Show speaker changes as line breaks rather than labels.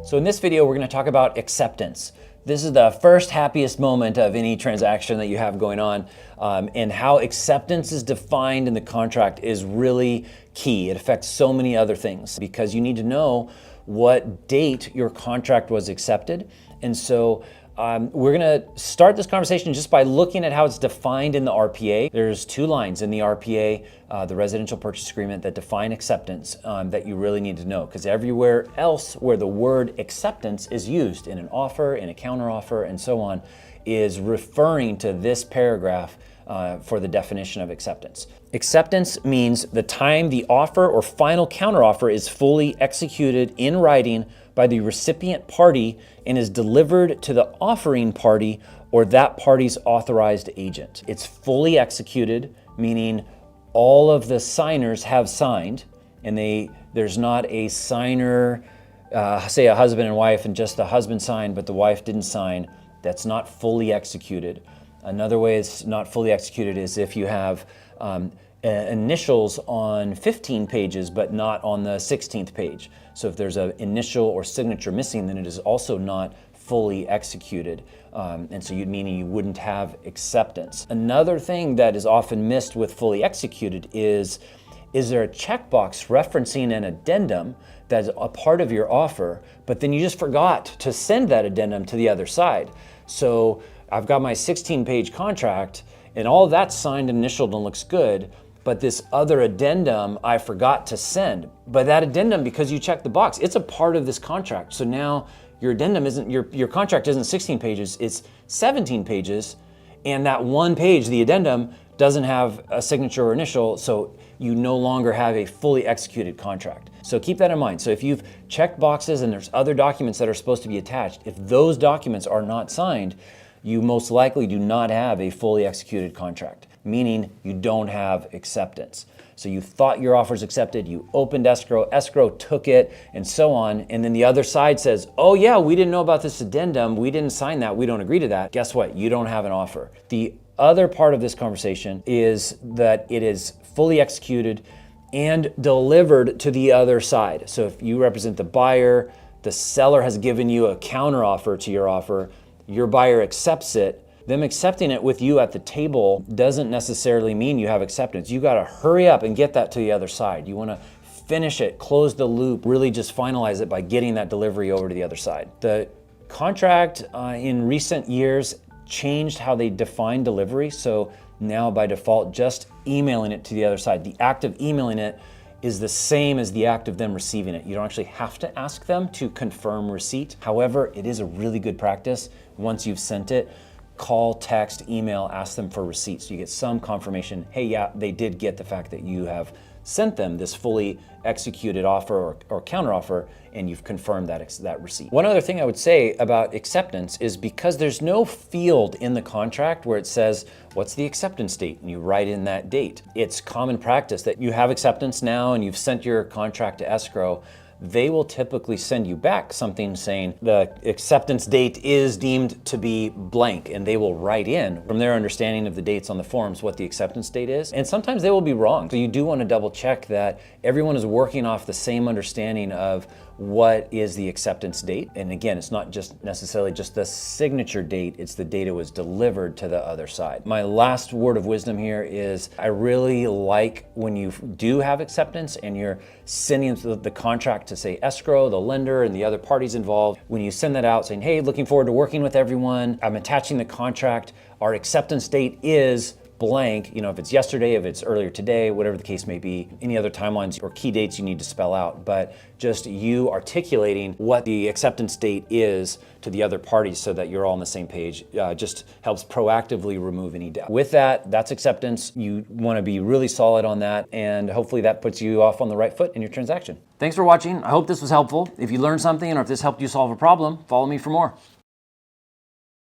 So in this video, we're going to talk about acceptance. This is the first happiest moment of any transaction that you have going on, and how acceptance is defined in the contract is really key. It affects so many other things because you need to know what date your contract was accepted. And so we're going to start this conversation just by looking at how it's defined in the RPA. There's two lines in the RPA, the Residential Purchase Agreement, that define acceptance that you really need to know, because everywhere else where the word acceptance is used in an offer, in a counteroffer, and so on, is referring to this paragraph for the definition of acceptance. Acceptance means the time the offer or final counteroffer is fully executed in writing by the recipient party and is delivered to the offering party or that party's authorized agent. It's fully executed, meaning all of the signers have signed, and there's not a signer, say a husband and wife, and just the husband signed but the wife didn't sign. That's not fully executed. Another way it's not fully executed is if you have initials on 15 pages but not on the 16th page. So if there's an initial or signature missing, then it is also not fully executed. And so meaning you wouldn't have acceptance. Another thing that is often missed with fully executed is there a checkbox referencing an addendum that's a part of your offer, but then you just forgot to send that addendum to the other side. So I've got my 16-page contract and all of that's signed and initialed and looks good, but this other addendum I forgot to send. But that addendum, because you checked the box, it's a part of this contract. So now your addendum isn't, your contract isn't 16 pages, it's 17 pages, and that one page, the addendum, doesn't have a signature or initial, so you no longer have a fully executed contract. So keep that in mind. So if you've checked boxes and there's other documents that are supposed to be attached, if those documents are not signed, you most likely do not have a fully executed contract, meaning you don't have acceptance. So you thought your offer's accepted, you opened escrow took it, and so on, and then the other side says, oh yeah, we didn't know about this addendum, we didn't sign that, we don't agree to that. Guess what? You don't have an offer. The other part of this conversation is that it is fully executed and delivered to the other side. So if you represent the buyer, the seller has given you a counteroffer to your offer, your buyer accepts it. Them accepting it with you at the table doesn't necessarily mean you have acceptance. You gotta hurry up and get that to the other side. You wanna finish it, close the loop, really just finalize it by getting that delivery over to the other side. The contract in recent years changed how they define delivery. So now by default, just emailing it to the other side. The act of emailing it is the same as the act of them receiving it. You don't actually have to ask them to confirm receipt. However, it is a really good practice once you've sent it. Call, text, email, ask them for receipts. So you get some confirmation, hey, yeah, they did get the fact that you have sent them this fully executed offer or counteroffer, and you've confirmed that receipt. One other thing I would say about acceptance is because there's no field in the contract where it says, what's the acceptance date? And you write in that date. It's common practice that you have acceptance now and you've sent your contract to escrow. They will typically send you back something saying the acceptance date is deemed to be blank, and they will write in from their understanding of the dates on the forms what the acceptance date is. And sometimes they will be wrong. So you do want to double check that everyone is working off the same understanding of what is the acceptance date. And again, it's not just necessarily just the signature date, it's the date it was delivered to the other side. My last word of wisdom here is I really like when you do have acceptance and you're sending the contract to say escrow, the lender, and the other parties involved. When you send that out saying, hey, looking forward to working with everyone, I'm attaching the contract, our acceptance date is blank, if it's yesterday, if it's earlier today, whatever the case may be, any other timelines or key dates you need to spell out, but just you articulating what the acceptance date is to the other parties so that you're all on the same page just helps proactively remove any doubt. With that, that's acceptance. You want to be really solid on that, and hopefully that puts you off on the right foot in your transaction. Thanks for watching. I hope this was helpful. If you learned something or if this helped you solve a problem, follow me for more.